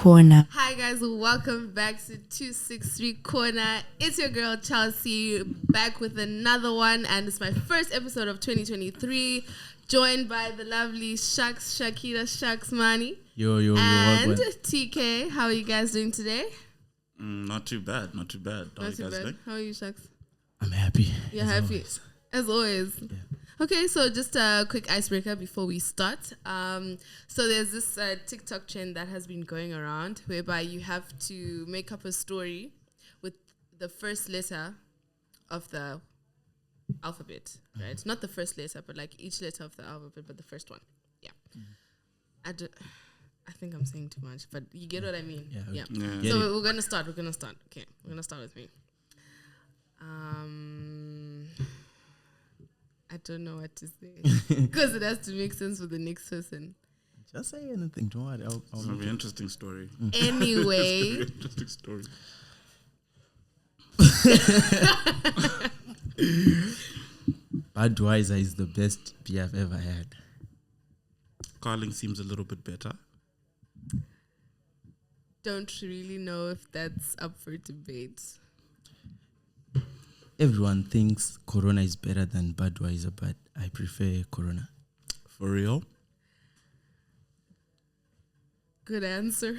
Corner. Hi guys, welcome back to 263 Corner. It's your girl Chelsea back with another one, and it's my first episode of 2023, joined by the lovely Shakira Mani. Yo, and TK. How are you guys doing today? Not too bad. How are you guys doing? How are you, Shaks? I'm happy. You're happy? As always. Yeah. Okay, so just a quick icebreaker before we start. So there's this TikTok trend that has been going around whereby you have to make up a story with the first letter of the alphabet, right? Not the first letter, but like each letter of the alphabet, but the first one. Yeah. I think I'm saying too much, but you get what I mean. Yeah. So we're gonna start. Okay, we're gonna start with me. I don't know what to say because it has to make sense for the next person. Just say anything. Don't worry. It's gonna be an interesting story. Anyway, Interesting story. Budweiser is the best beer I've ever had. Carling seems a little bit better. don't really know if that's up for debate. Everyone thinks Corona is better than Budweiser, but I prefer Corona. For real? Good answer.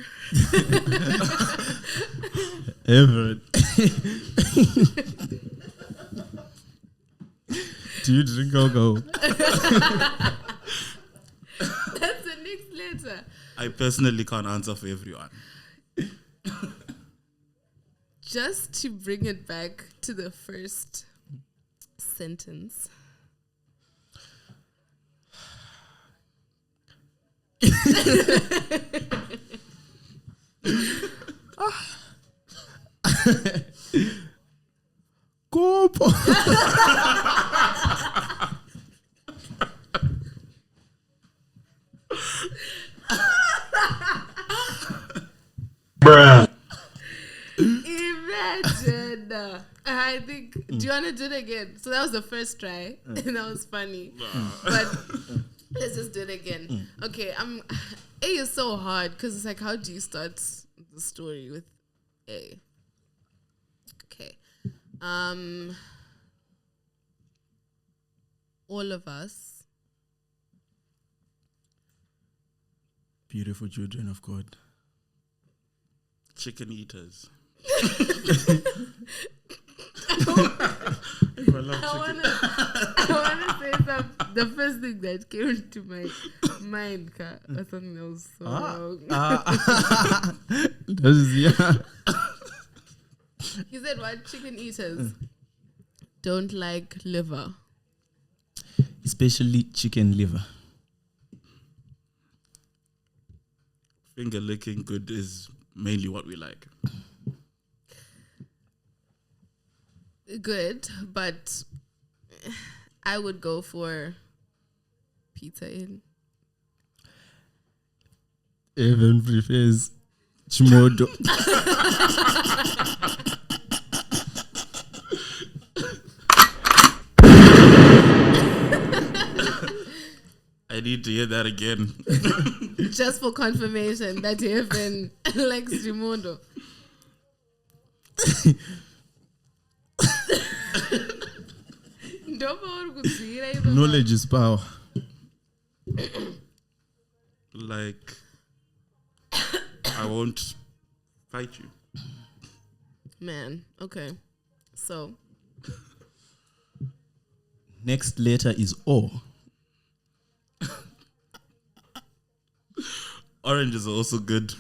Everett. Do you drink go? That's the next letter. I personally can't answer for everyone. Just to bring it back to the first sentence. Kopo. Bruh. Imagine. I think, do you want to do it again? So that was the first try, and that was funny. But let's just do it again. Okay, A is so hard because it's like, how do you start the story with A? Okay. All of us. Beautiful children of God. Chicken eaters. I want to say the first thing that came to my mind or something that was so wrong. He said what? Chicken eaters don't like liver. Especially chicken liver. Finger licking good is mainly what we like. Good, but I would go for pizza in. Evan prefers chimodo. I need to hear that again. Just for confirmation that Evan likes chimodo. Knowledge is power. Like, I won't fight you. Man, okay. So. Next letter is O. Orange is also good.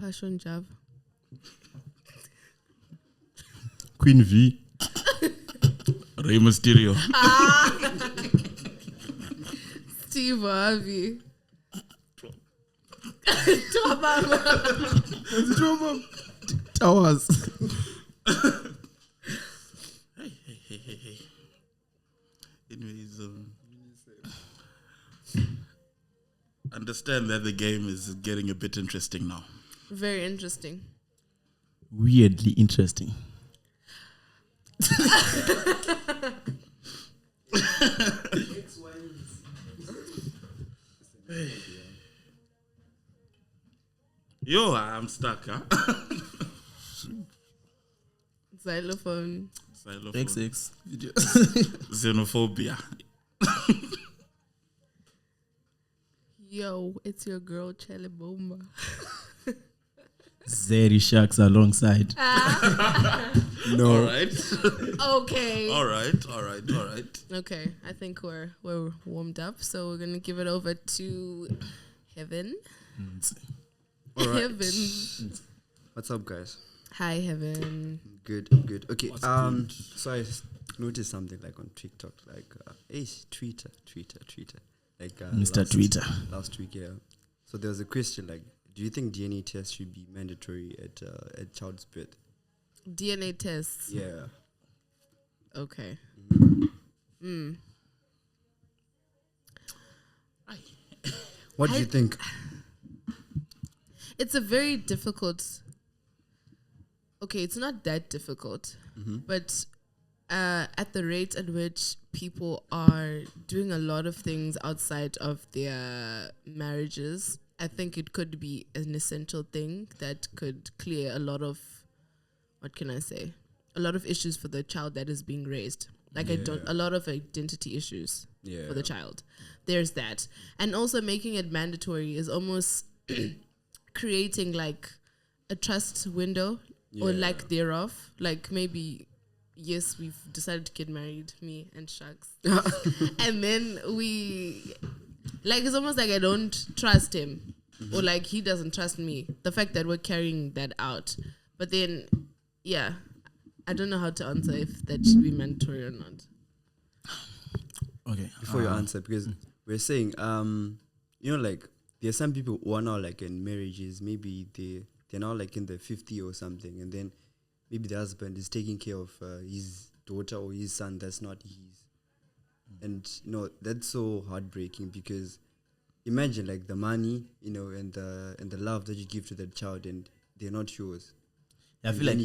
Passion Jav. Queen V. Rey Mysterio. Steve Harvey. Towers. Hey. Anyways, understand that the game is getting a bit interesting now. Very interesting. Weirdly interesting. Yo, I'm stuck, huh? Xylophone. Xylophone. XX video. Xenophobia. Yo, it's your girl Chalibomba. Zeri Sharks alongside. No. All right. Okay. All right. Okay, I think we're warmed up, so we're gonna give it over to Heaven. All right. Heaven. What's up, guys? Hi, Heaven. Good. Okay. What's good? So I noticed something like on TikTok, like Twitter, like Mr. Twitter. last week. Yeah. So there was a question like, do you think DNA tests should be mandatory at child's birth? DNA tests. Yeah. Okay. What do you think? It's a very difficult. Okay, it's not that difficult, but at the rate at which people are doing a lot of things outside of their marriages, I think it could be an essential thing that could clear a lot of, what can I say, a lot of issues for the child that is being raised. Like a lot of identity issues for the child. There's that. And also making it mandatory is almost creating like a trust window or lack thereof. Like maybe, yes, we've decided to get married, me and Sharks. And then it's almost like I don't trust him or like he doesn't trust me. The fact that we're carrying that out. But then, I don't know how to answer if that should be mandatory or not. Okay. Before you answer, because we're saying, like there are some people who are now like in marriages, maybe they're now like in the 50 or something, and then maybe the husband is taking care of his daughter or his son that's not his. And that's so heartbreaking, because imagine like the money, and the love that you give to that child, and they're not yours. I feel like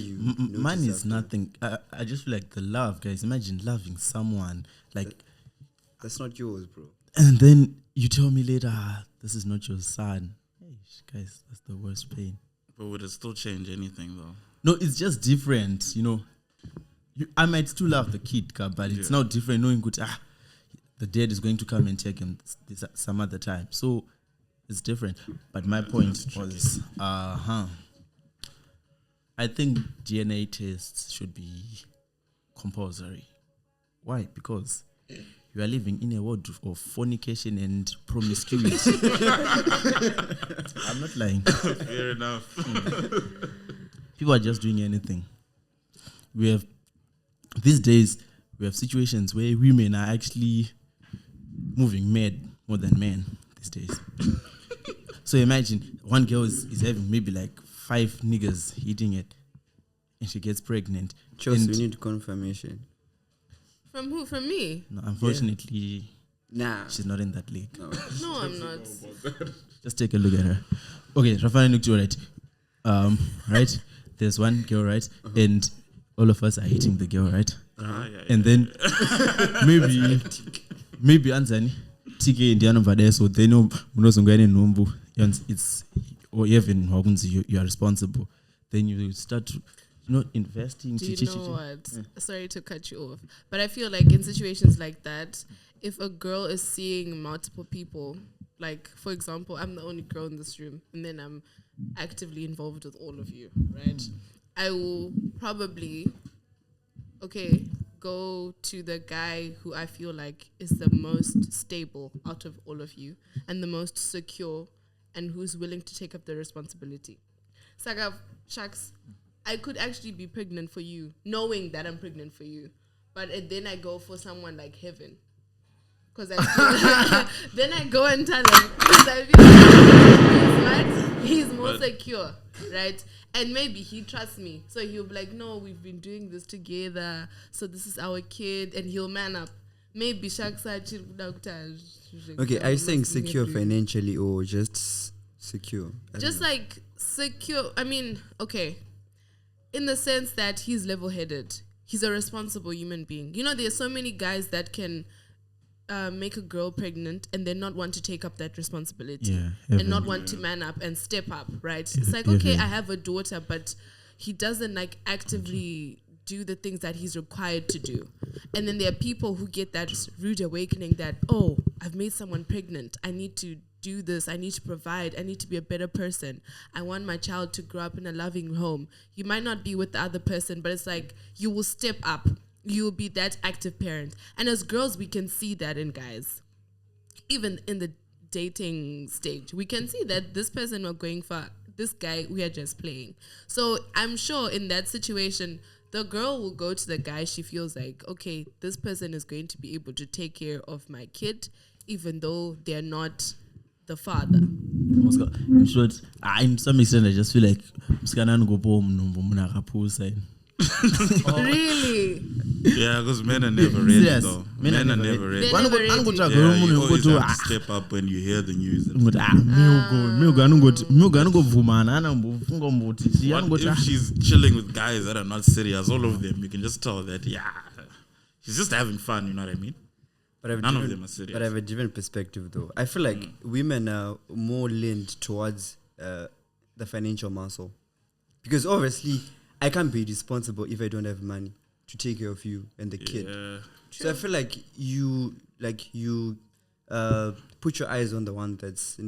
money is nothing. I just feel like the love, guys. Imagine loving someone like that's not yours, bro. And then you tell me later, this is not your son. Hey, guys, that's the worst pain. But would it still change anything, though? No, it's just different, I might still love the kid, but it's now different knowing good. The dad is going to come and take him some other time. So it's different. But my point was, I think DNA tests should be compulsory. Why? Because you are living in a world of fornication and promiscuity. I'm not lying. Fair enough. People are just doing anything. These days, we have situations where women are actually moving mad more than men these days. So imagine one girl is having maybe like 5 niggas eating it, and she gets pregnant. Just we need confirmation. From who? From me? No, unfortunately, Nah. she's not in that league. No, I'm not. Just take a look at her. Okay, Rafana Nukju, right? Right? There's one girl, right? And all of us are hating the girl, right? And then maybe Anzani, TK Indiana Vade, so they know Munosungani Numbu, it's or even you are responsible. Then you start to investing. Do you know what? Sorry to cut you off, but I feel like in situations like that, if a girl is seeing multiple people, like for example, I'm the only girl in this room, and then I'm actively involved with all of you, right? I will probably, go to the guy who I feel like is the most stable out of all of you and the most secure and who's willing to take up the responsibility. Saga, Sharks, I could actually be pregnant for you, knowing that I'm pregnant for you. But then I go for someone like Heaven. Because then I go and tell him, because I feel like he's more secure, right? And maybe he trusts me. So he'll be like, no, we've been doing this together. So this is our kid. And he'll man up. Maybe Sharks are Okay, are you saying secure financially or just secure? Just like secure. I mean, in the sense that he's level-headed. He's a responsible human being. There's so many guys that can make a girl pregnant and then not want to take up that responsibility Yeah, and not want to man up and step up, right? It's like, okay, I have a daughter, but he doesn't like actively do the things that he's required to do. And then there are people who get that rude awakening that, oh, I've made someone pregnant. I need to do this. I need to provide. I need to be a better person. I want my child to grow up in a loving home. You might not be with the other person, but it's like you will step up. You will be that active parent. And as girls, we can see that in guys. Even in the dating stage, we can see that this person we're going for, this guy, we are just playing. So I'm sure in that situation, the girl will go to the guy she feels like, okay, this person is going to be able to take care of my kid, even though they're not the father. In short, in some extent, I just feel like Really? Yeah, because men are never ready Yes, though. men are never They're ready. never ready. Yeah, you always have to step up when you hear the news. What if she's chilling with guys that are not serious? All of them, you can just tell that, yeah, she's just having fun, you know what I mean? But None of them are serious. But I have a different perspective though. I feel like women are more leaned towards the financial muscle. Because obviously, I can't be responsible if I don't have money to take care of you and the kid. So I feel like you put your eyes on the one that's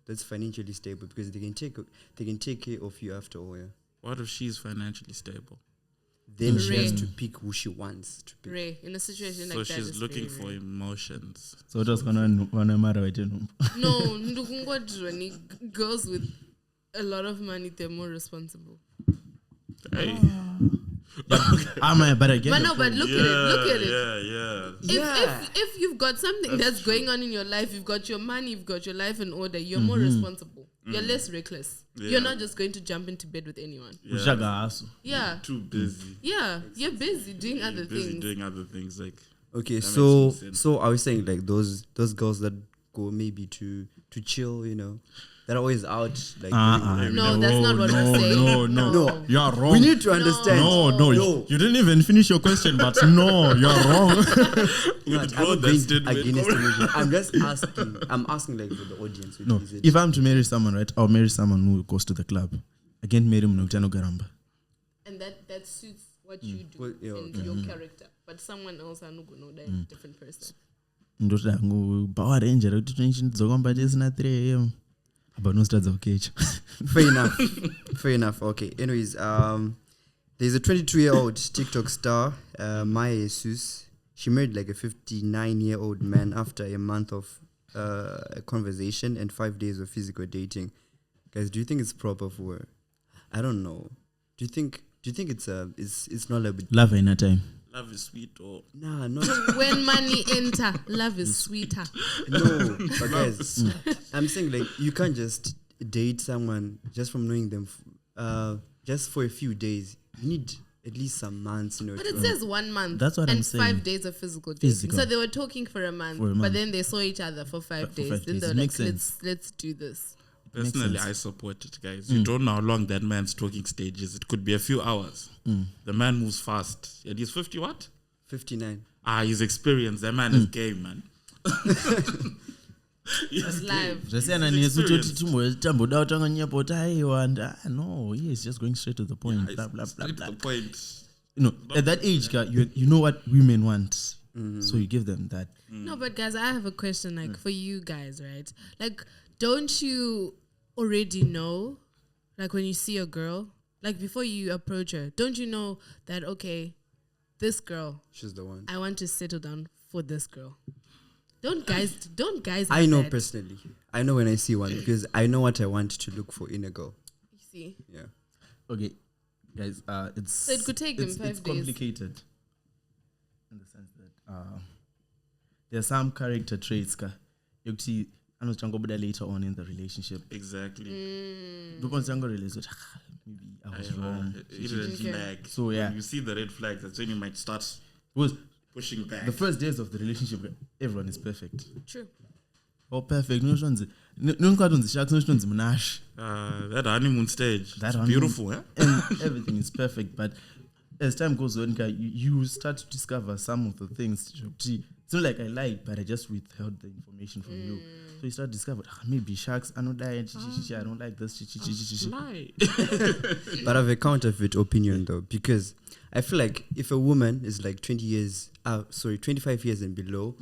that's financially stable because they can take care of you after all. Yeah. What if she's financially stable? Then she has to pick who she wants to pick. Ray, in a situation like So that, she's it's looking very for rare. So emotions. it was gonna matter. No, girls with a lot of money, they're more responsible. Hey. But I get But the no, but point. look at it. Yeah. If you've got something that's going on in your life, you've got your money, you've got your life in order, you're more responsible. You're less reckless. Yeah. You're not just going to jump into bed with anyone. Yeah. Too busy. Yeah. You're busy doing other things. Doing other things like. Okay, That makes more sense. so I was saying like those girls that go maybe to chill, that are always out like. No, that's not what we're saying. No. You are wrong. We need to understand. No. You didn't even finish your question, but no, you're wrong. With I'm bro, not that's going did against emotion. I'm just asking. I'm asking like for the audience. No, if I'm to marry someone, right, I'll marry someone who goes to the club. I can't marry him garamba. And that suits what you do Well, yeah, and your character. But someone else, I'm not going to know that different person. Ndoda ngo Power Ranger kuti tinzokomba tisina 3 AM. But no starts okay. Fair enough. Okay. Anyways, there's a 22-year-old TikTok star, Maya Jesus. She married like a 59-year-old man after a month of a conversation and 5 days of physical dating. Guys, do you think it's proper for her? I don't know. Do you think it's not a bit? Love in a time. Love is sweet or Nah, not When money enter, love is sweeter. no. But guys, I'm saying like you can't just date someone just from knowing them, just for a few days. You need at least some months, But it says 1 month. That's what and I'm saying. 5 days of physical dating. Physical. So they were talking for a month, but then they saw each other for 5 days. five Then days. they were It like, makes sense. let's do this. Personally, I support it, guys. You don't know how long that man's talking stage is. It could be a few hours. The man moves fast. And he's 50 what? 59. He's experienced. That man is game, man. It's live. No, he's just going straight to the point. Blah, blah, blah, Straight blah. to the point. At that age, you know what women want. So you give them that. No, but guys, I have a question like for you guys, right? Like, don't you already know, like when you see a girl, like before you approach her, don't you know that, okay, this girl, She's the one. I want to settle down for this girl? Don't guys I have know that? personally. I know when I see one because I know what I want to look for in a girl. You see? Yeah. Okay, guys, it's So it could take them 5 it's days. complicated in the sense that there's some character traits. You see, I know Changobuda later on in the relationship. Exactly. Maybe I was wrong. It is a flag. So yeah, When you see the red flag, that's when you might start because pushing back. the first days of the relationship, everyone is perfect. True. Oh, perfect. No sharks, no That honeymoon stage. That It's honeymoon. beautiful, eh? and everything is perfect. But as time goes on, you start to discover some of the things. It's not like I lied, but I just withheld the information from you. So you start to discover maybe sharks are not dying. I don't like this. Lie. But I have a counterfeit opinion though, because I feel like if a woman is like 25 years and below,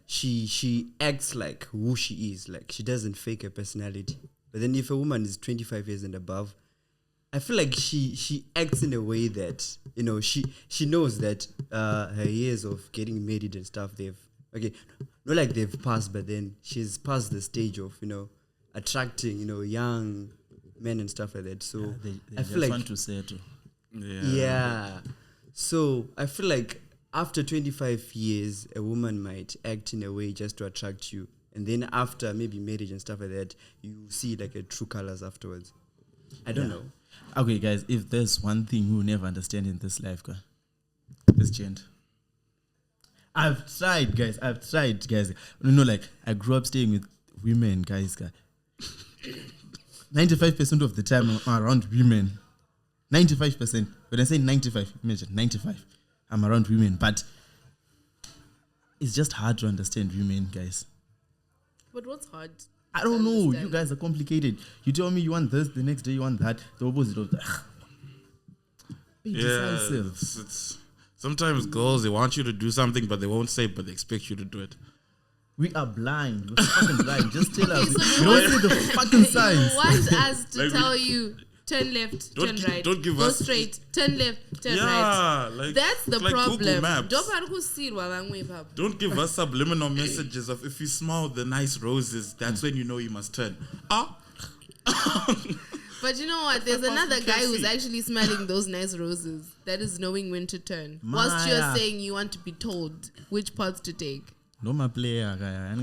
she acts like who she is. Like she doesn't fake her personality. But then if a woman is 25 years and above, I feel like she acts in a way that, you know, she knows that her years of getting married and stuff, not like they've passed, but then she's past the stage of, you know, attracting, you know, young men and stuff like that. So they I feel like want to settle. Yeah. So I feel like after 25 years, a woman might act in a way just to attract you. And then after maybe marriage and stuff like that, you see like a true colors afterwards. I don't know. Okay, guys, if there's one thing we'll never understand in this life, this gender. I've tried, guys. You know, like, I grew up staying with women, guys. 95% of the time I'm around women. 95%. When I say 95, imagine 95. I'm around women. But it's just hard to understand women, guys. But what's hard? I don't know. You guys are complicated. You tell me you want this, the next day you want that. The opposite of that. Be decisive. It's sometimes girls, they want you to do something, but they won't say it, but they expect you to do it. We are blind. We're fucking blind. Just tell us. So We don't see the fucking signs. You want us to Like tell you, turn left, turn right. Don't give Go us straight, turn left, turn right. Yeah, like That's the like Google problem. Maps. Don't give us subliminal messages of if you smell the nice roses, that's when you know you must turn. But you know what? There's That's another what guy you who's see. actually smelling those nice roses. That is knowing when to turn. Whilst you're Maya. saying you want to be told which paths to take. No, my player, guy. Yeah,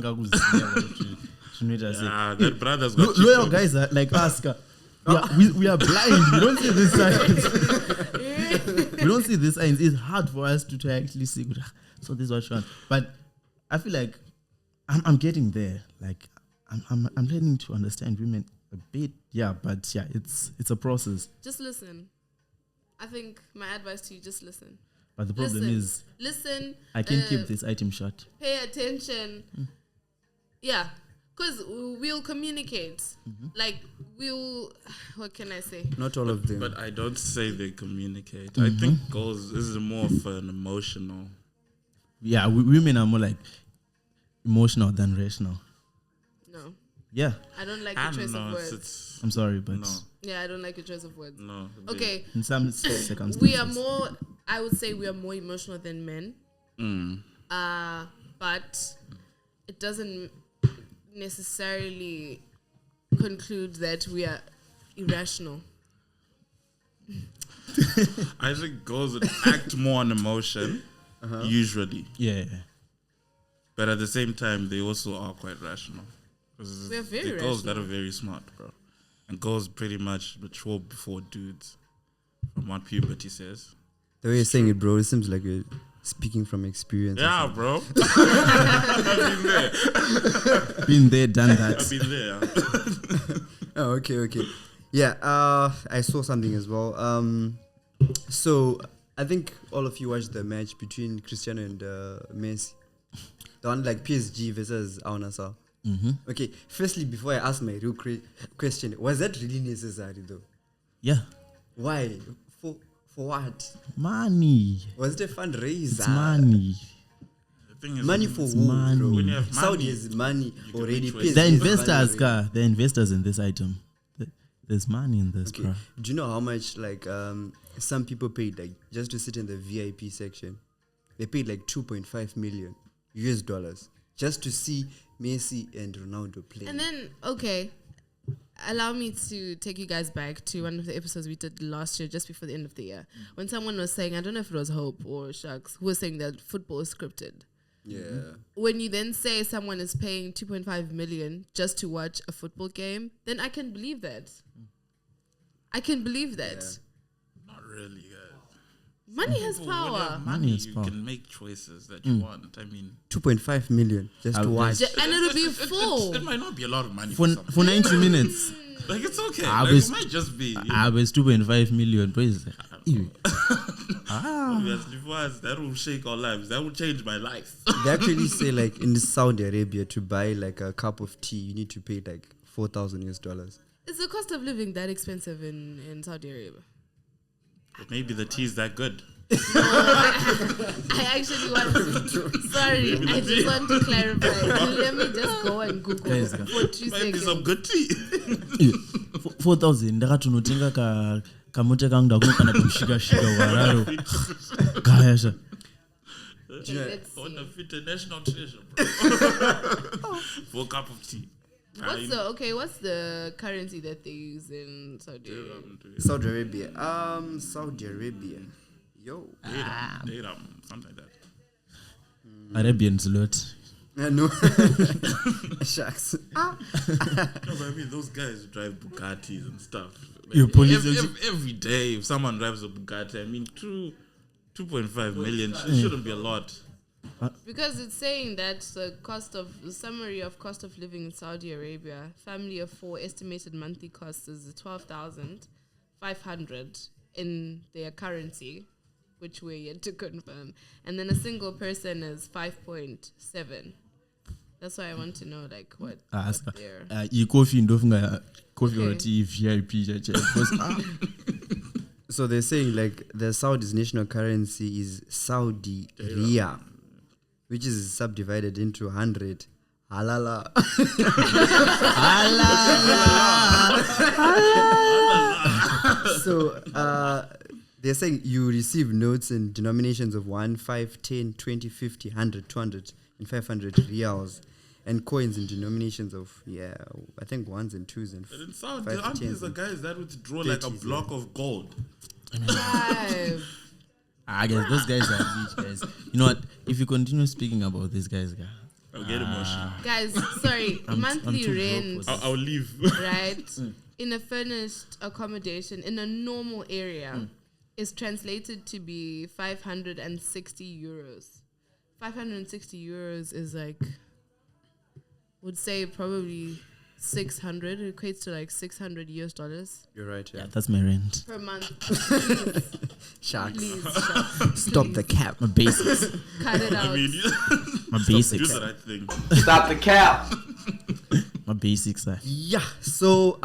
that brother's got Loyal guys are like us. We are blind. We don't see these signs. We don't see these signs. It's hard for us to actually see. So this is what you want. But I feel like I'm getting there. Like I'm learning to understand women a bit. Yeah, but yeah, it's a process. Just listen. I think my advice to you, just listen. But the problem is, listen. I can keep this item short. Pay attention. Yeah. Because we'll communicate. Like, what can I say? Not all of them. But I don't say they communicate. I think girls, this is more of an emotional. Yeah, women are more like emotional than rational. No. Yeah. I don't like I the choice don't of know. words. I'm sorry, but No. Yeah, I don't like your choice of words. No. Okay. in some circumstances. We are more, I would say we are more emotional than men. But it doesn't necessarily conclude that we are irrational. I think girls would act more on emotion, usually. Yeah. But at the same time, they also are quite rational. We are very the girls rational. that are very smart, bro. And girls pretty much mature before dudes, from what puberty says. The way you're saying it, bro, it seems like you're speaking from experience. Yeah, bro. I've been there. Been there, done that. I've been there. Oh, okay. Yeah, I saw something as well. So I think all of you watched the match between Cristiano and Messi. The one like PSG versus Alnassr. Okay, firstly, before I ask my real question, was that really necessary though? Yeah. Why? For what? Money. Was it a fundraiser? It's money. The thing is, Money for It's who, money. bro? When you have Saudi money, has money you can already. make choices. PSG The has investors, money already. the investors in this item. There's money in this, Okay. bro. Do you know how much like some people paid like just to sit in the VIP section? They paid like 2.5 million US dollars just to see Messi and Ronaldo play. And then, okay, allow me to take you guys back to one of the episodes we did last year, just before the end of the year, when someone was saying, I don't know if it was Hope or Shucks, who was saying that football is scripted. Yeah. When you then say someone is paying 2.5 million just to watch a football game, then I can believe that. I can believe that. Yeah. Not really, guys. Money has People, when you power. have Money money, has you power. can make choices that you want. I mean, 2.5 million just to I'll watch. And it'll be full. it might not be a lot of money For for some. 90 minutes. Like, it's okay. I Like, was- it might just be. I was 2.5 million. But it's like, ew. Obviously, for us, that will shake our lives. That will change my life. They actually say like in Saudi Arabia to buy like a cup of tea, you need to pay like $4,000. Is the cost of living that expensive in Saudi Arabia? But maybe the tea is that good. I actually want to. Sorry, I just want to clarify. Let me just go and Google Guys, for 2 Maybe seconds. some good tea. 4,000 ndakatonotenga kamota kangu ndakukana kumshika-shika wararo kayasha. Okay, let's I want to see. fit a national treasure, bro. For a cup of tea. What's the currency that they use in Saudi Arabia? Saudi Arabia. Saudi Arabia. Yo. Dirham, something like that. Arabians a lot. No. Shucks. No, but I mean, those guys drive Bugattis and stuff. Like, Your police every day, if someone drives a Bugatti, I mean, 2.5 million shouldn't be a lot. Because it's saying that the summary of cost of living in Saudi Arabia, family of 4 estimated monthly cost is 12,500 in their currency, which we're yet to confirm, and then a single person is 5.7. That's why I want to know like what their Coffee ndofunga coffee Okay. or tea VIP because So they're saying like the Saudi's national currency is Saudi Riyal, which is subdivided into 100. Halala. So they're saying you receive notes in denominations of 1, 5, 10, 20, 50, 100, 200, and 500 riyals, and coins in denominations of I think 1s and 2s and But in Saudi, 5 to aren't 10s these the and guys that withdraw like a 30s, block of gold? five. I guess those guys are rich guys. You know what? If you continue speaking about these guys, I'll get emotional. Guys, sorry, monthly too broke rent, for I'll leave. right? In a furnished accommodation in a normal area is translated to be 560 euros. 560 euros is like, would say probably 600. It equates to like $600 US You're right, yeah, that's my rent. per month. Sharks. Please, Sharks, Stop please the cap. My basics. cut it out. I mean, My do basics. the right thing. Stop the cap. My basics. Yeah. So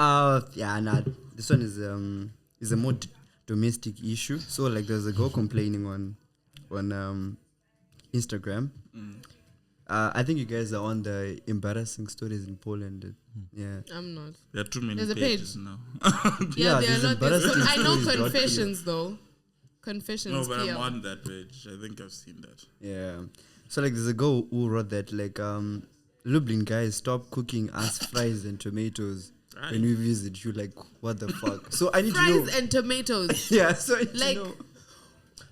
this one is a more domestic issue. So like there's a girl complaining on Instagram. I think you guys are on the embarrassing stories in Poland. Yeah. I'm not. There are too many There's a pages page. now. Yeah, there's there are not. embarrassing I know stories. confessions though. No, Confessions. but I'm PL. on that page. I think I've seen that. Yeah. So like there's a girl who wrote that like Lublin guys stop cooking us fries and tomatoes Right. when we visit you. Like what the fuck? So I need to know. Fries and tomatoes. Yeah. So I need Like, to know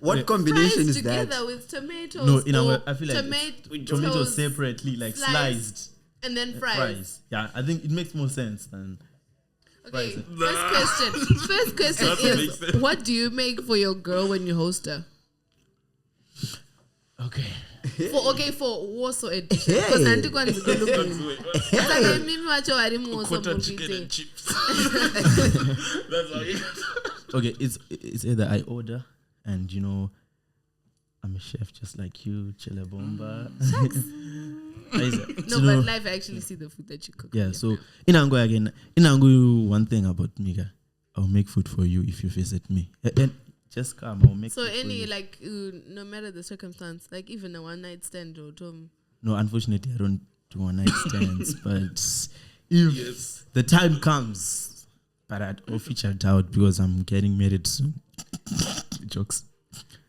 what combination Fries is together that? with tomatoes. No, in or our, I feel like tomatoes separately, like sliced and then fries. fries. Yeah, I think it makes more sense than. Okay, Fries. first question That is, makes sense. what do you make for your girl when you host her? Okay. For Warsaw edition. Because nanti kwanza kulungu. Saka mimi wacho wari mu Warsaw Quarter chicken movie. and chips. That's how you. Okay, it's either I order and I'm a chef just like you, Chile Bomba. No, but live I actually see the food that you cook. Yeah, so Inangu, one thing about me, I'll make food for you if you visit me. And just come, I'll make So food for any you. like no matter the circumstance, like even a one night stand or Tom. No, unfortunately, I don't do one night stands, but if the time comes, but I'll feature it out because I'm getting married soon. Jokes.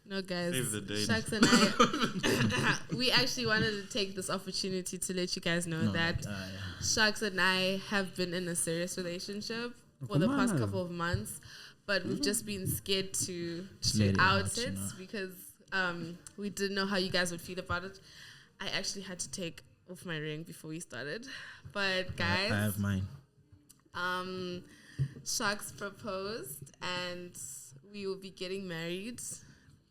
No, guys. Save the date. Sharks and I, we actually wanted to take this opportunity to let you guys know that Sharks and I have been in a serious relationship for the past couple of months, but we've just been scared to let it out out, it because we didn't know how you guys would feel about it. I actually had to take off my ring before we started, but guys, I have mine. Sharks proposed, and we will be getting married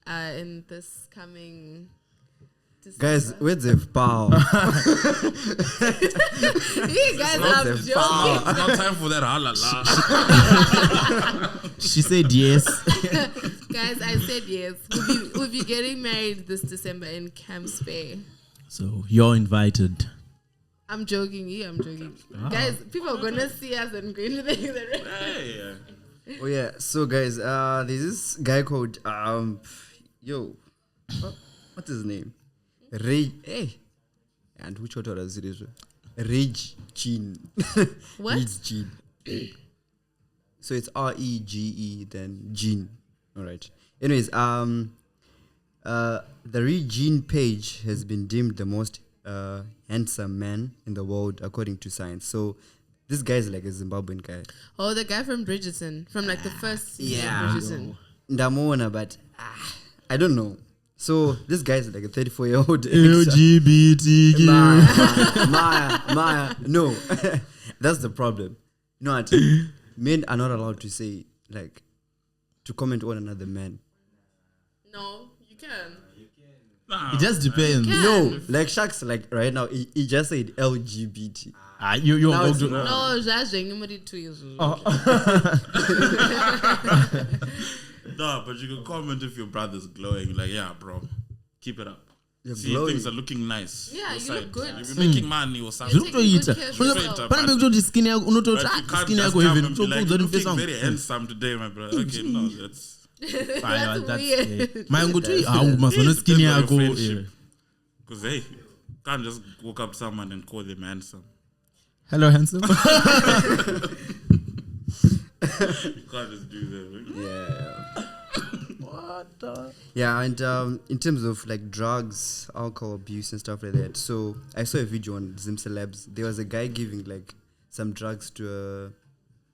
in this coming December. Guys, where's the power? You guys Where's are the joking. power? It's not time for that halala. She said yes. Guys, I said yes. We'll be getting married this December in Camps Bay. So you're invited. I'm joking. I'm joking. Guys, people are gonna see us and going to think that. Hey. Oh yeah. So guys, there's this guy called what's his name? Rage. Hey. And which author is it? Rage Jean. What? Rage Jean. So it's REGE then Jean. All right. Anyways, the Rage Jean page has been deemed the most handsome man in the world according to science. So this guy is like a Zimbabwean guy. Oh, the guy from Bridgerton, from like the first season of Bridgerton. Ndamona, but I don't know. So this guy is like a 34-year-old LGBTQ. Maya. No, that's the problem. You know what? Men are not allowed to say to comment on another man. No, you can. It just depends. No, like Sharks, like right now, he just said LGBT. You Now go it's to not. No, Jajeng, nobody tweets. No, but you can comment if your brother's glowing. Like, yeah, bro, keep it up. You're See, glowing. things are looking nice. Yeah, Your you look good. You'll be making money or something. You're taking good care of yourself. But you skin can't just come and be like, you're looking very handsome today, my brother. Okay, no, that's... That's weird. Because, hey, you can't just walk up to someone and call them handsome. Hello, handsome. You can't just do that. Right? Yeah, and in terms of like drugs, alcohol abuse and stuff like that. So I saw a video on Zim Celebs. There was a guy giving like some drugs to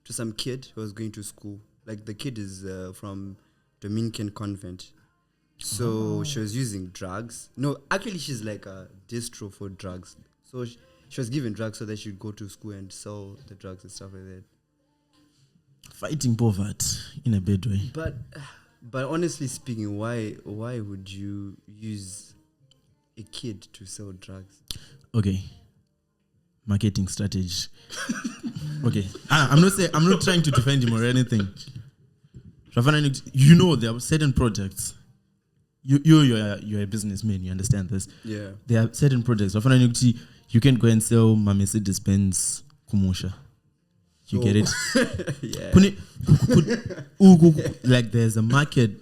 some kid who was going to school. Like the kid is from Dominican convent. So she was using drugs. No, actually she's like a distro for drugs. So she was given drugs so that she'd go to school and sell the drugs and stuff like that. Fighting poverty in a bad way. But honestly speaking, why would you use a kid to sell drugs? Okay. Marketing strategy. Okay. I'm not trying to defend him or anything. You know there are certain projects. You're a businessman, you understand this? Yeah. There are certain projects. You can go and sell my Mercedes Benz Kumusha. You get it? Yeah. Like there's a market.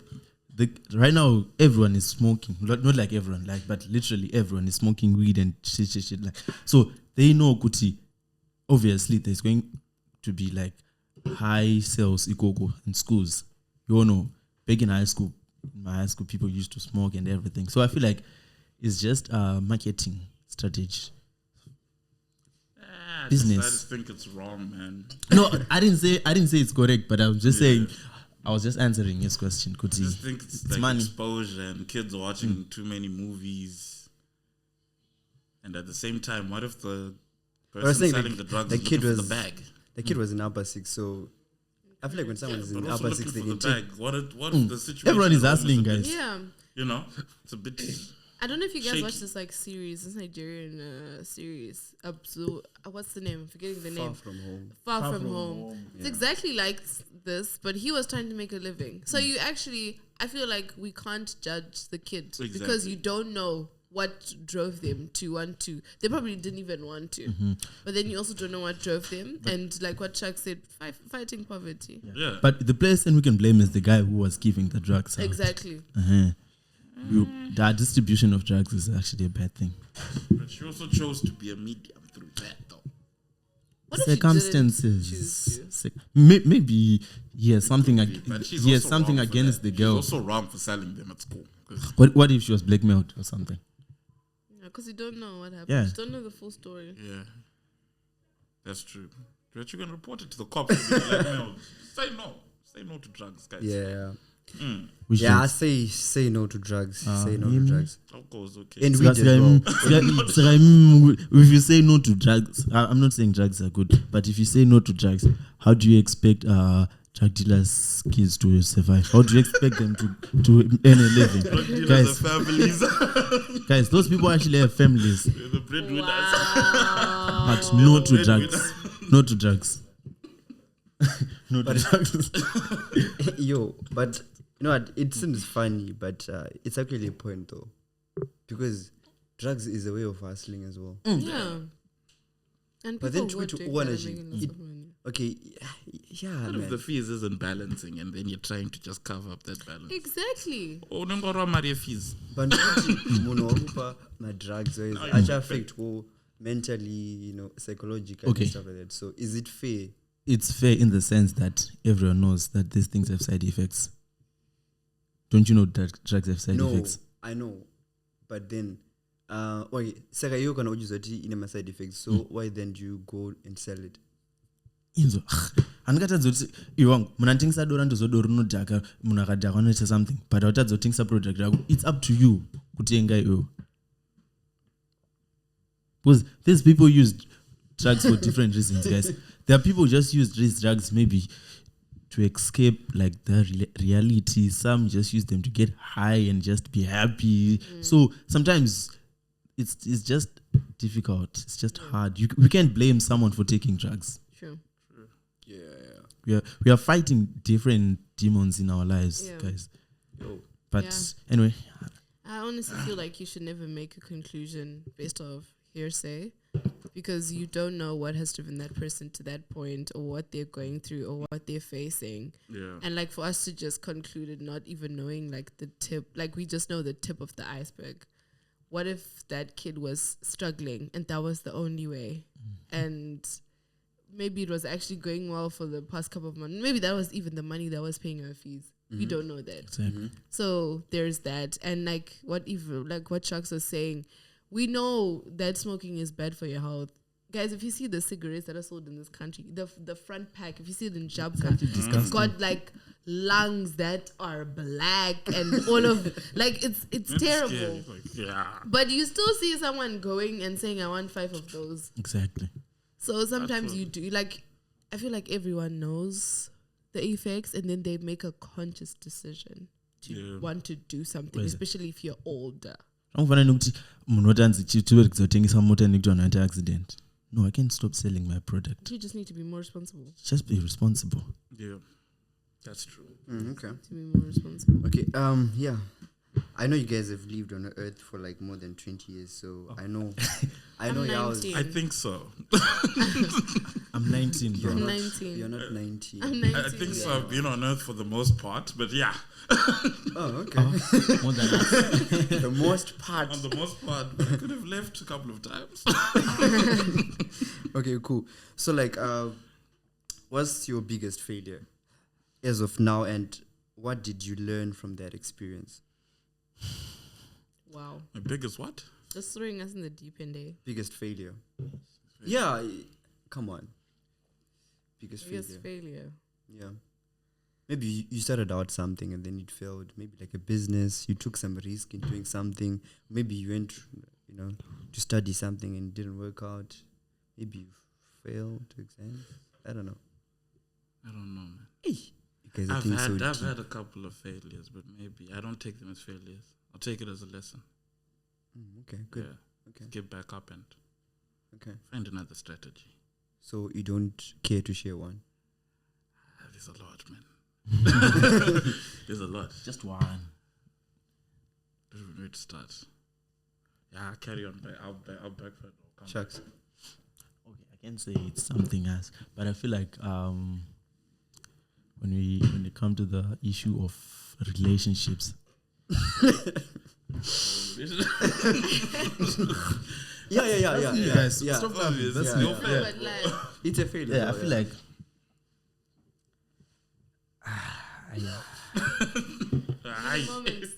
Right now, everyone is smoking. Not like everyone, but literally everyone is smoking weed and shit. Like, so they know Kuti. Obviously, there's going to be like high sales ikoko in schools. You all know, back in my high school, people used to smoke and everything. So I feel like it's just a marketing strategy. Business. I just think it's wrong, man. No, I didn't say it's correct, but I was just saying. I was just answering his question. I just think it's like money. Exposure and kids are watching too many movies. And at the same time, what if the person selling the drugs is looking for the bag? The kid was in upper six, so I feel like when someone is in But also upper six, they looking can for the take. bag. What if the situation? Everyone is at home hustling, a bit, guys. Yeah. You know, it's a bit. I don't know if you guys Shaky. watch this like series, this Nigerian series. What's the name? I'm forgetting the name. Far from home. It's exactly like this, but he was trying to make a living. So you actually, I feel like we can't judge the kid because you don't know what drove them to want to. They probably didn't even want to, but then you also don't know what drove them. And like what Chuck said, fighting poverty. Yeah. But the person we can blame is the guy who was giving the drugs out. Exactly. That distribution of drugs is actually a bad thing. But she also chose to be a medium through that, though. What if she didn't choose Circumstances. Maybe he has something. But she's He has also something wrong for against that. the girl. She's also wrong for selling them at school. What if she was blackmailed or something? Because you don't know what happened. Yeah. You don't know the full story. Yeah, that's true. But you can report it to the cops. And be like, no, say no. Say no to drugs, guys. Yeah. We Yeah, I should. say no to drugs. Say no to drugs. Of course, okay. And we did well. If you say no to drugs, I'm not saying drugs are good, but if you say no to drugs, how do you expect drug dealers' kids to survive? How do you expect them to earn a living? Guys, families. Guys, those people actually have families. The breadwinners. Wow. But no to drugs. No to drugs. No to drugs. Yo, but You know what? It seems funny, but it's actually a point though, because drugs is a way of hustling as well. Yeah. And But then people to would one take that actually, and making lots of money. okay, yeah, What if man. the fees isn't balancing and then you're trying to just cover up that balance? Exactly. Oh, no, go around Maria fees. But munhu wakupa na drugs is No, actually affect mentally, you know, psychologically Okay. and stuff like that. So is it fair? It's fair in the sense that everyone knows that these things have side effects. Don't you know that drugs have side effects? I know, but then okay, saka you can use it in a side effects. So why then do you go and sell it? Inzo handikatadza kuti iwangu munhu anotengesa doro andozodoro unodhaka munhu akadhaka unoita something but hautadza kutengesa product yako. It's up to you kutenga iwewo, because these people use drugs for different reasons, guys. There are people who just use these drugs maybe to escape like the reality. Some just use them to get high and just be happy. So sometimes it's just difficult. It's just hard. We can't blame someone for taking drugs. True. Yeah. We are fighting different demons in our lives, Yeah. guys. Yo. But Yeah. anyway, I honestly feel like you should never make a conclusion based off hearsay, because you don't know what has driven that person to that point, or what they're going through, or what they're facing. Yeah. And like for us to just conclude it, not even knowing like the tip, like we just know the tip of the iceberg. What if that kid was struggling and that was the only way? And maybe it was actually going well for the past couple of months. Maybe that was even the money that was paying her fees. We don't know that. exactly. So there's that. And like what Sharks was saying, we know that smoking is bad for your health. Guys, if you see the cigarettes that are sold in this country, the front pack, if you see it in Jabka, it's got like lungs that are black and all of like it's terrible. Scary. Like, yeah. But you still see someone going and saying, I want 5 of those. Exactly. So sometimes you do, like, I feel like everyone knows the effects and then they make a conscious decision to want to do something, especially if you're older. Angufana nokuthi munhu otanzi chitube kuzotengesa mota nekuti vanhu vaita accident. No, I can't stop selling my product. You just need to be more responsible. Just be responsible. Yeah. That's true. Okay. To be more responsible. Okay. Yeah. I know you guys have lived on Earth for like more than 20 years, so I know I'm y'all. 19. I think so. I'm 19, bro. I'm 19. You're not 19. I'm 19. I think so. I've been on Earth for the most part, but yeah. Oh, okay. More than that. The most part. On the most part, I could have left a couple of times. Okay, cool. So like, what's your biggest failure as of now, and what did you learn from that experience? Wow. My biggest what? Just throwing us in the deep end, eh? Biggest failure. Yeah, come on. Biggest Biggest failure. failure. Yeah. Maybe you started out something and then it failed. Maybe like a business, you took some risk in doing something. Maybe you went, to study something and it didn't work out. Maybe you failed exams. I don't know. I don't know, man. Hey, you guys are thinking so I've deep. had a couple of failures, but maybe I don't take them as failures. I'll take it as a lesson. Okay, good. Yeah. Okay. Get back up and Okay. find another strategy. So you don't care to share one? There's a lot, man. There's a lot. Just one. Where to start? Yeah, carry on. I'll back for it. I'll come Shucks. back. Okay, I can say it's something else, but I feel like when it comes to the issue of relationships, Yeah. guys, Yeah. stop laughing. That's Yeah, me. yeah. But like, It's a failure. Yeah, I though, feel like Aye. moments.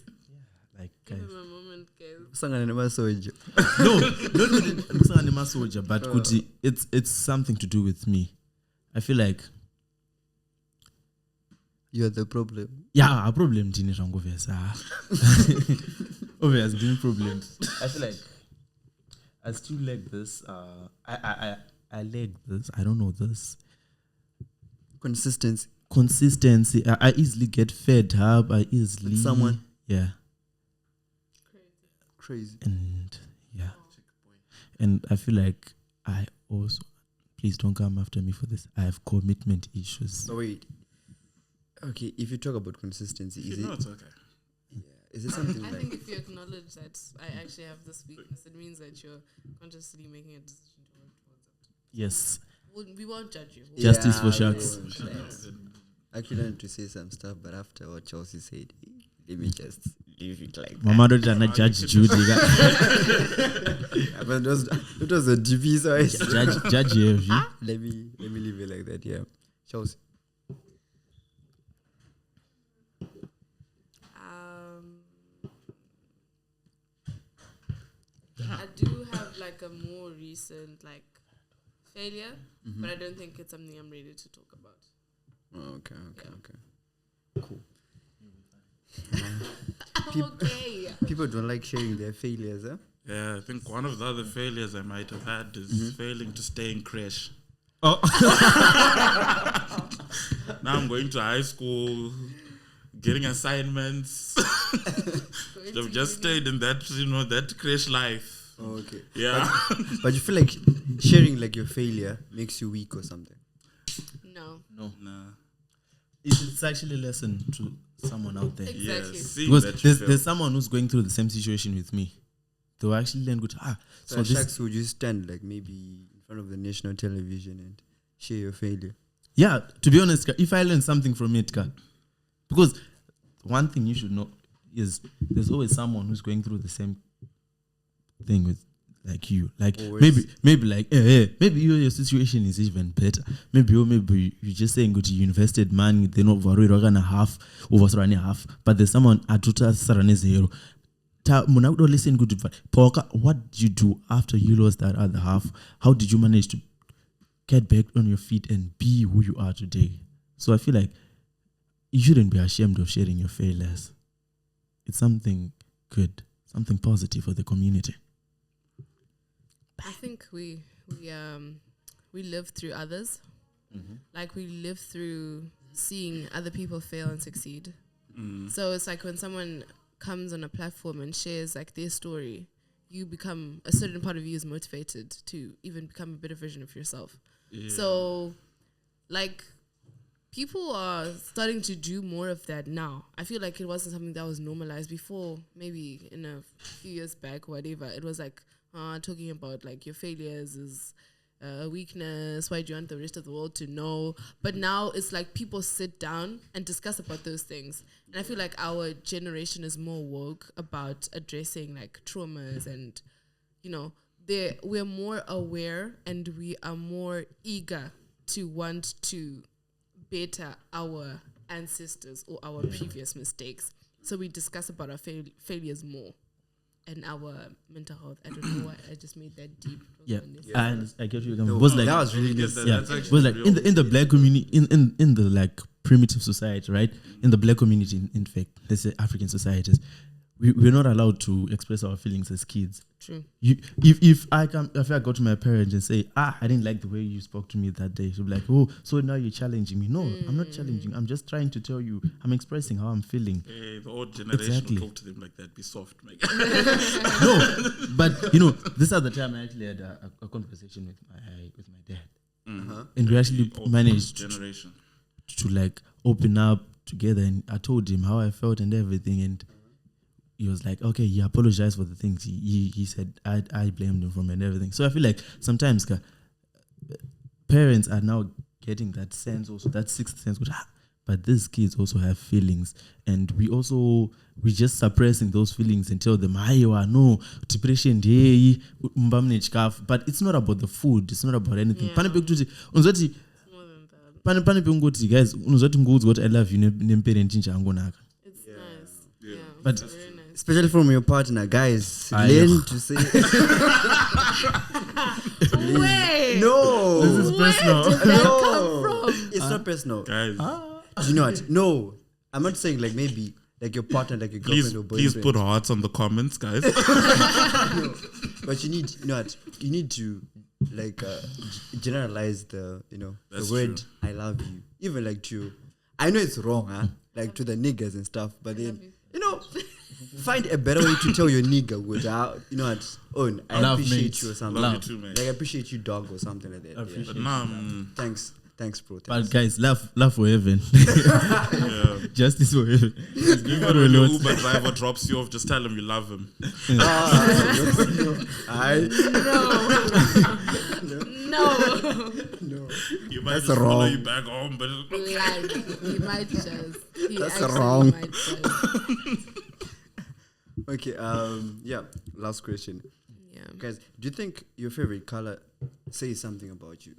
like Give guys. him a moment, guys. Sangana nemasoja. No, not with the soldier, but kuti, it's something to do with me. I feel like You're the problem. yeah, a problem dini ranguvesa. Obviously, dini problem. I feel like I still like this. I like this. I don't know this consistency. I easily get fed up. I easily With someone? Yeah, Crazy. and yeah, and I feel like I also. Please don't come after me for this. I have commitment issues. So wait. Okay, if you talk about consistency, You is know it? it's okay. Yeah, is it something I like? think if you acknowledge that I actually have this weakness, it means that you're consciously making a decision to work towards it. Yes. We won't judge you. Justice for we sharks. won't, like, I actually wanted to say some stuff, but after what Chelsea said, let me just leave it like that. Mama don't not judge Judy. Yeah, but it was a GP, so I Judge you. let me leave it like that. Yeah, Chelsea. I do have like a more recent like failure, but I don't think it's something I'm ready to talk about. Oh, okay. Cool. Okay. People don't like sharing their failures, huh? Yeah, I think one of the other failures I might have had is failing to stay in crash. Oh. Now I'm going to high school, getting assignments. I've just stayed in that, that crash life. Oh, okay. Yeah. But you feel like sharing like your failure makes you weak or something? No. Nah. It's actually a lesson to someone out there. Exactly. Yeah, seeing Because that you failed. there's someone who's going through the same situation with me. They'll actually learn good. So So this, Shaks, would you stand like maybe in front of the national television and share your failure? yeah, to be honest, if I learn something from it, because one thing you should know is there's always someone who's going through the same thing with like you. Like Always. maybe like maybe your situation is even better. Maybe you're just saying good you invested money, they're not worried over half, but there's someone at sarane zero. Listen good Poka, what did you do after you lost that other half? How did you manage to get back on your feet and be who you are today? So I feel like you shouldn't be ashamed of sharing your failures. It's something good, something positive for the community. I think we live through others. Like we live through seeing other people fail and succeed. So it's like when someone comes on a platform and shares like their story, you become a certain part of you is motivated to even become a better version of yourself. Yeah. So like people are starting to do more of that now. I feel like it wasn't something that was normalized before. Maybe in a few years back or whatever, it was like talking about like your failures is a weakness. Why do you want the rest of the world to know? But now it's like people sit down and discuss about those things. And I feel like our generation is more woke about addressing like traumas and, we're more aware and we are more eager to want to better our ancestors or our previous mistakes. So we discuss about our failures more. And our mental health. I don't know why I just made that deep. Yeah, I get you. No, was like that was really nice. yeah, was like in the black community, in the like primitive society, right? In the black community, in fact, let's say African societies, we're not allowed to express our feelings as kids. True. If I go to my parents and say, I didn't like the way you spoke to me that day, she'll be like, oh, so now you're challenging me. No, I'm not challenging. I'm just trying to tell you, I'm expressing how I'm feeling. Hey, the old generation will talk to them like that. Be soft, mate. No, but this other time I actually had a conversation with my dad, and we actually managed generation to like open up together, and I told him how I felt and everything, and he was like, okay, he apologized for the things he said. I blamed him for and everything. So I feel like sometimes parents are now getting that sense also, that sixth sense. But these kids also have feelings, and we're just suppressing those feelings and tell them, no, depression, but it's not about the food. It's not about anything. Yeah. Guys, I love you. It's nice. Yeah. But It's very nice. Especially from your partner, guys. I Learn know. to say. Wait. No. This is personal. Where did that come from? It's not personal. guys. You know what? No. I'm not saying like maybe like your partner, like your girlfriend or boyfriend. Please put hearts on the comments, guys. No. But you need to like generalize the That's the word true. I love you. Even like to, I know it's wrong, like to the niggas and stuff, but then find a better way to tell your nigga with I Love, appreciate mate. you or something. Love you too, man. Like I appreciate you, dog, or something like that. Appreciate Yeah. But nah, Thanks Thanks, bro. But guys, laugh for heaven. Justice for heaven. When your Uber driver drops you off, just tell him you love him. No. You might That's just follow wrong. you back home, but He might just. That's actually wrong. might just. Okay. Yeah. Last question, Yeah. guys. Do you think your favorite color says something about you?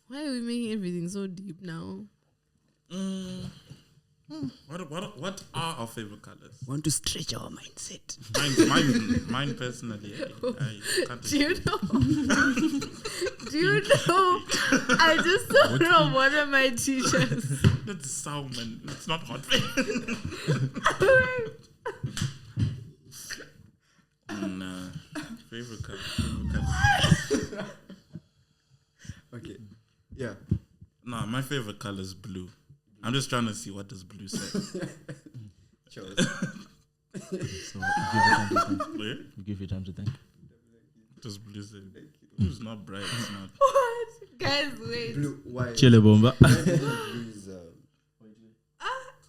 Why are we making everything so deep now? What are our favorite colors? Want to stretch our mindset? Mine personally, I can't. Do you know? Do you know? I just saw from one of my teachers. That's salmon. It's not hot. Favorite color. Okay. Yeah. No, my favorite color is blue. I'm just trying to see what does blue say. Chose. So Where? give you time to think. Does blue say? Blue's not bright. It's not. What? Guys, wait. Blue. Why? Chile bomba. Blue is,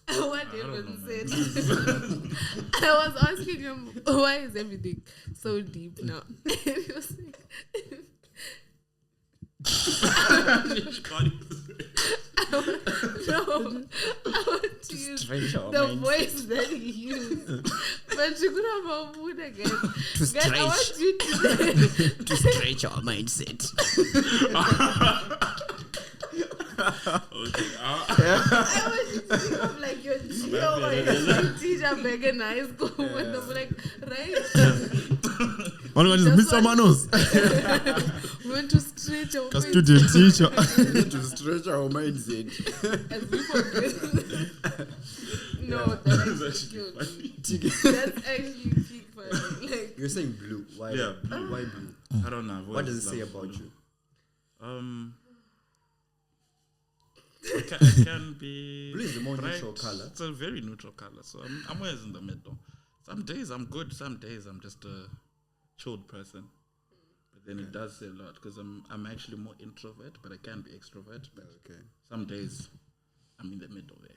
What even said? I was asking him, why is everything so deep now? And he was like, no, I want to use the voice that he used. But you could have a mood again. Guys, I want you to stretch our mindset. Okay. I was just thinking of like your teacher back in high school when they were like, right? One is Mr. Manos. We want to stretch our A student teacher. To stretch our mindset. as we forget. No, that's actually cute. That's actually peak funny. Like, You're saying blue. Why? Yeah, Blue. Why blue? I don't know. I've What does always it say loved about blue. you? It can be. Blue is the more bright. neutral color. It's a very neutral color. So I'm always in the middle. Some days I'm good. Some days I'm just a chilled person. But then it does say a lot because I'm actually more introvert, but I can be extrovert. But Okay. some days I'm in the middle there.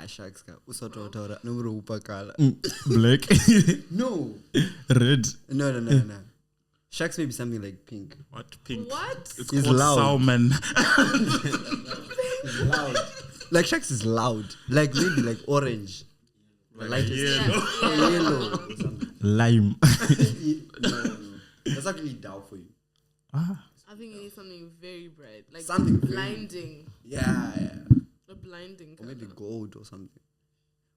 Sharks ka. Usototora. Numero upa color. Black. No. Red. No. Sharks may be something like pink. What pink? what? It's He's called loud. salmon. It's loud. Like sharks is loud. Like maybe like orange. Like yellow. yellow. Or something. Lime. No. That's actually down for you. I think you need something very bright. Like Something very- blinding. Yeah. A blinding Or color. maybe gold or something.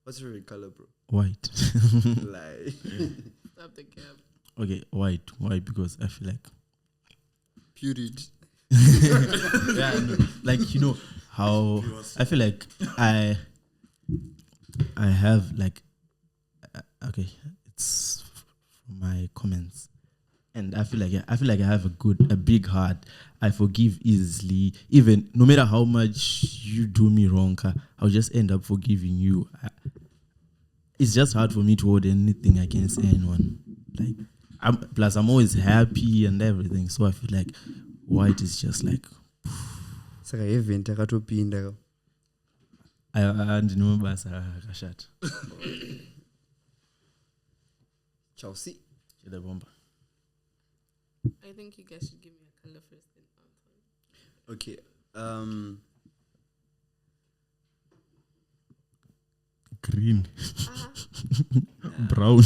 What's your favorite color, bro? White. Like Stop the cap. Okay, white. Why? Because I feel like purity. yeah, no, like you know how I feel like I have like okay, it's from my comments, and I feel like I have a big heart. I forgive easily, even no matter how much you do me wrong. I'll just end up forgiving you. It's just hard for me to hold anything against anyone. Like, I'm always happy and everything, so I feel like white is just like Saka event akatopinda. I didn't basa kashat. Chelsea. The bomber. I think you guys should give me a color first. Then Okay. Green. Brown.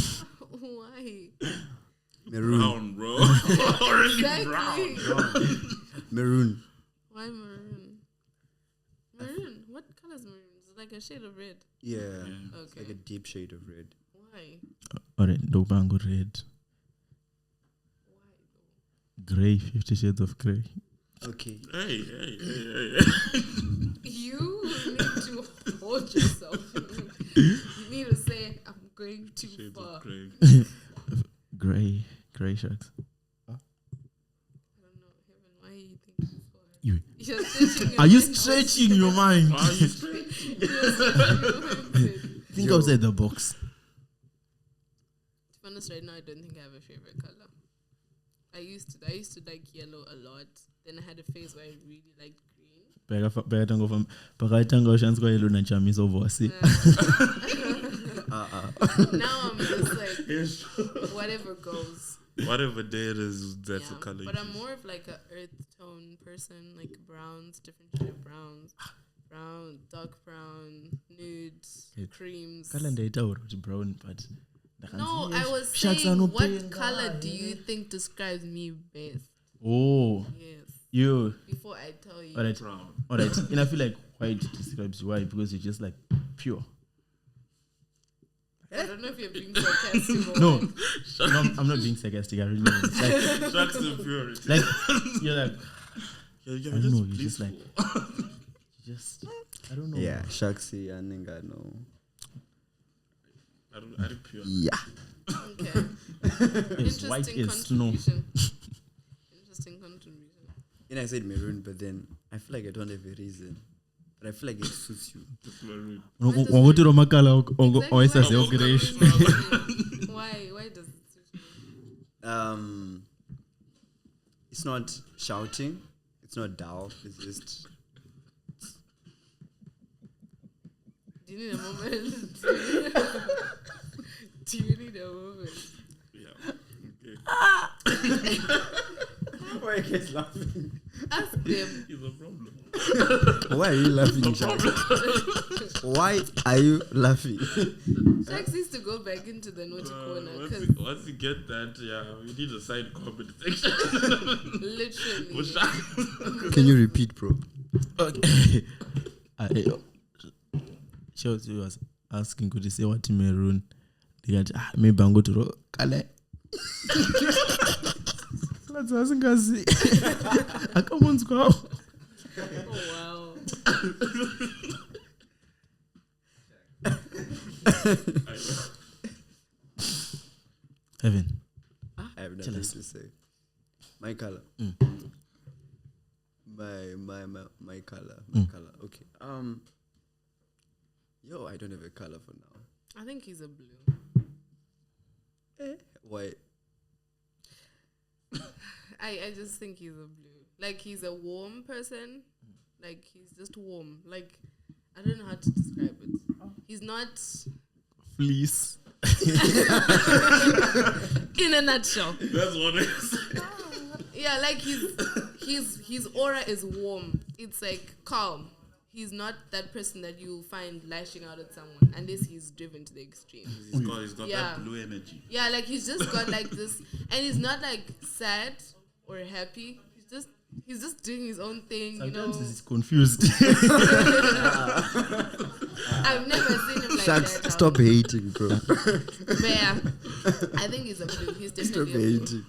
Why? Maroon. Brown, bro. Already Exactly. brown. Maroon. Why maroon? Maroon? What color is maroon? It's like a shade of red. Yeah. Okay. It's like a deep shade of red. Why? Alright, Dobango red. Why Grey, 50 Shades of Grey. Okay. Hey. You need to hold yourself. You need to say, I'm going too Shades far. of grey. Grey sharks. I don't know, Heaven, why are you thinking far? You. You're stretching your Are you mind stretching your mind? Why are you stretching? You're stretching your mindset. Think outside the box. To be honest, right now, I don't think I have a favorite color. I used to like yellow a lot. Then I had a phase where I really liked green. Now I'm just like whatever goes. Whatever day it is, that's the color. But I'm more of like a earth tone person, like browns, different shade of browns, brown, dark brown, nudes, creams. Brown, but no, I was saying, what color do you think describes me best? Oh, yes. You. Before I tell you. Alright, Brown. alright. And I feel like white describes you. Why? Because you're just like pure. I don't know if you're being sarcastic or No, what. I'm not being sarcastic. I really mean it. Like, Sharks of purity. like you're like You're I don't know. You're just blissful. like I don't know. Yeah, Shaxi and Ninga, no. I don't pure. Yeah. Okay. It's white Interesting as snow. contribution. Interesting contribution. And I said maroon, but then I feel like I don't have a reason. But I feel like it suits you. Just maroon. Exactly. Why? Why does it suit you? It's not shouting. It's not dull. It's just. Do you need a moment? Do you need a moment? Yeah. Okay. Why are you guys laughing? Ask them. He's a problem. Why are you laughing, Jack? Why are you laughing? Shax needs to go back into the naughty corner Once you get that, yeah, we need a side comment section. literally. For Sharks. Can you repeat, bro? Okay. She was asking, could you say what maroon? They got maybe I'm going to roll color. Let's ask Gazi. I come on, go. Oh wow. Evan. I have nothing to say. My color. My color. My color. Okay. Yo, I don't have a color for now. I think he's a blue. Why? I just think he's a blue. Like he's a warm person. Like he's just warm. Like I don't know how to describe it. He's not Fleece. in a nutshell. That's what it is. Yeah, like his aura is warm. It's like calm. He's not that person that you find lashing out at someone unless he's driven to the extreme. He's got Yeah. that blue energy. Yeah, like he's just got like this, and he's not like sad or happy. He's just doing his own thing. Sometimes you know. he's confused. I've never seen him like Sharks, that. stop hating, bro. But yeah, I think he's a blue. He's Stop definitely a blue. hating.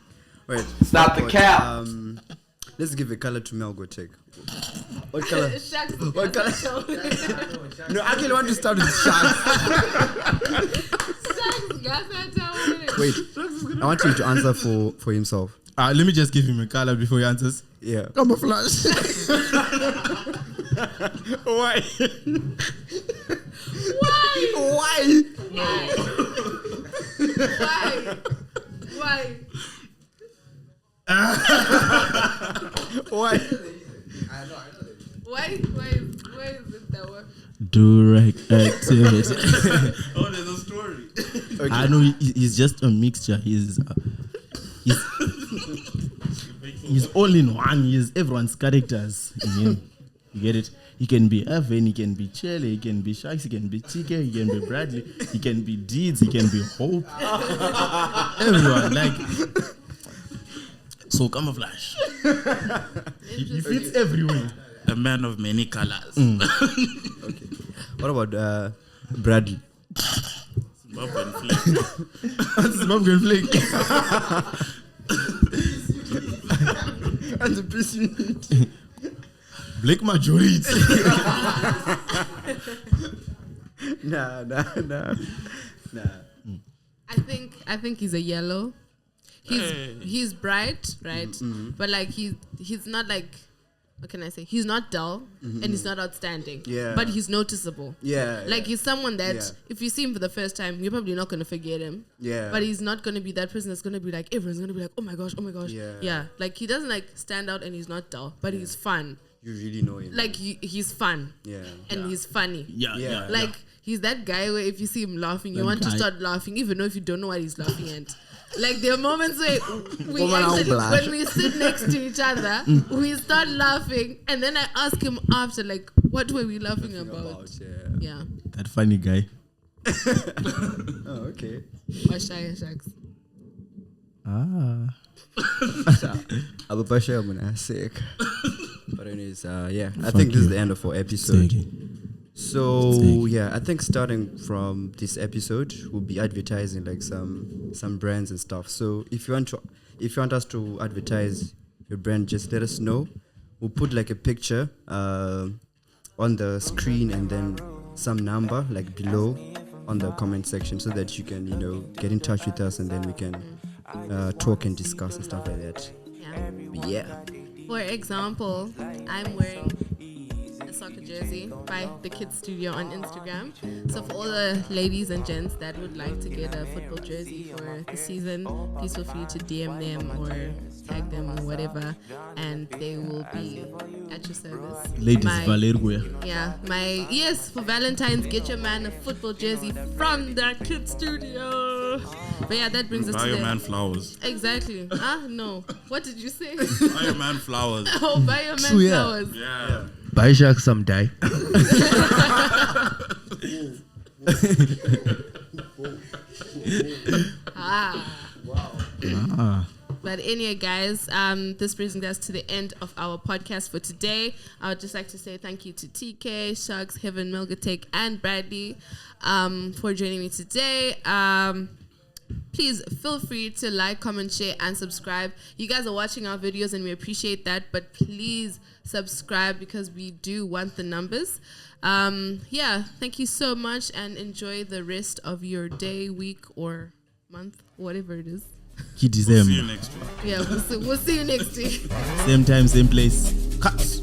Wait. Stop the cap. Let's give a color to Mel. Go check. What color? Sharks. What color? No, I actually want to start with sharks. Wait, I want him to answer for himself. Let me just give him a color before he answers. Yeah. Camouflage. Why? Why? Why? Why? Why is it that way? Direct activity. Oh, there's a story. Okay. I know he's just a mixture. He's all in one. He has everyone's characters in him. You get it? He can be Evan, he can be Chele, he can be Sharks, he can be Chike, he can be Bradley, he can be Deeds, he can be Hope. Everyone, like. So camouflage. He fits everywhere. A man of many colors. Okay. What about Bradley? Zimbabwean flag. Zimbabwean flag. And the peace unit. Black majority. Nah. I think he's a yellow. He's bright, right? But like he's not like what can I say? He's not dull and he's not outstanding. Yeah. But he's noticeable. Yeah. Like he's someone that Yeah. if you see him for the first time, you're probably not gonna forget him. Yeah. But he's not gonna be that person that's gonna be like everyone's gonna be like, oh my gosh. Yeah. Yeah. Like he doesn't like stand out and he's not dull, but he's fun. You really know him. Like he's fun. Yeah. And he's funny. Yeah. Like he's that guy where if you see him laughing, you want to start laughing, even though if you don't know what he's laughing at. Like there are moments where we actually, when we sit next to each other, we start laughing, and then I ask him after, like, what were we laughing about? Yeah. That funny guy. Oh, okay. Bashaya Sharks. Ah. Abu Basha, I'm sick. But anyways, yeah, I think this is the end of our episode. So yeah, I think starting from this episode, we'll be advertising like some brands and stuff. So if you want us to advertise your brand, just let us know. We'll put like a picture on the screen and then some number like below on the comment section so that you can get in touch with us and then we can talk and discuss and stuff like that. Yeah. For example, I'm wearing a soccer jersey by the Kids Studio on Instagram. So for all the ladies and gents that would like to get a football jersey for the season, please feel free to DM them or tag them or whatever, and they will be at your service. Ladies, Valergue. Yeah, yes, for Valentine's, get your man a football jersey from the Kids Studio. But yeah, that brings us to buy your man flowers. Exactly. No. What did you say? Buy your man flowers. Oh, buy your man flowers. Yeah. Buy Jacques someday. But anyway, guys, this brings us to the end of our podcast for today. I would just like to say thank you to TK, Shucks, Heaven, Milgatek, and Bradley for joining me today. Please feel free to like, comment, share, and subscribe. You guys are watching our videos and we appreciate that, but please subscribe because we do want the numbers. Yeah, thank you so much and enjoy the rest of your day, week, or month, whatever it is. We'll see you next week. Yeah, we'll see you next week. Same time, same place. Cuts.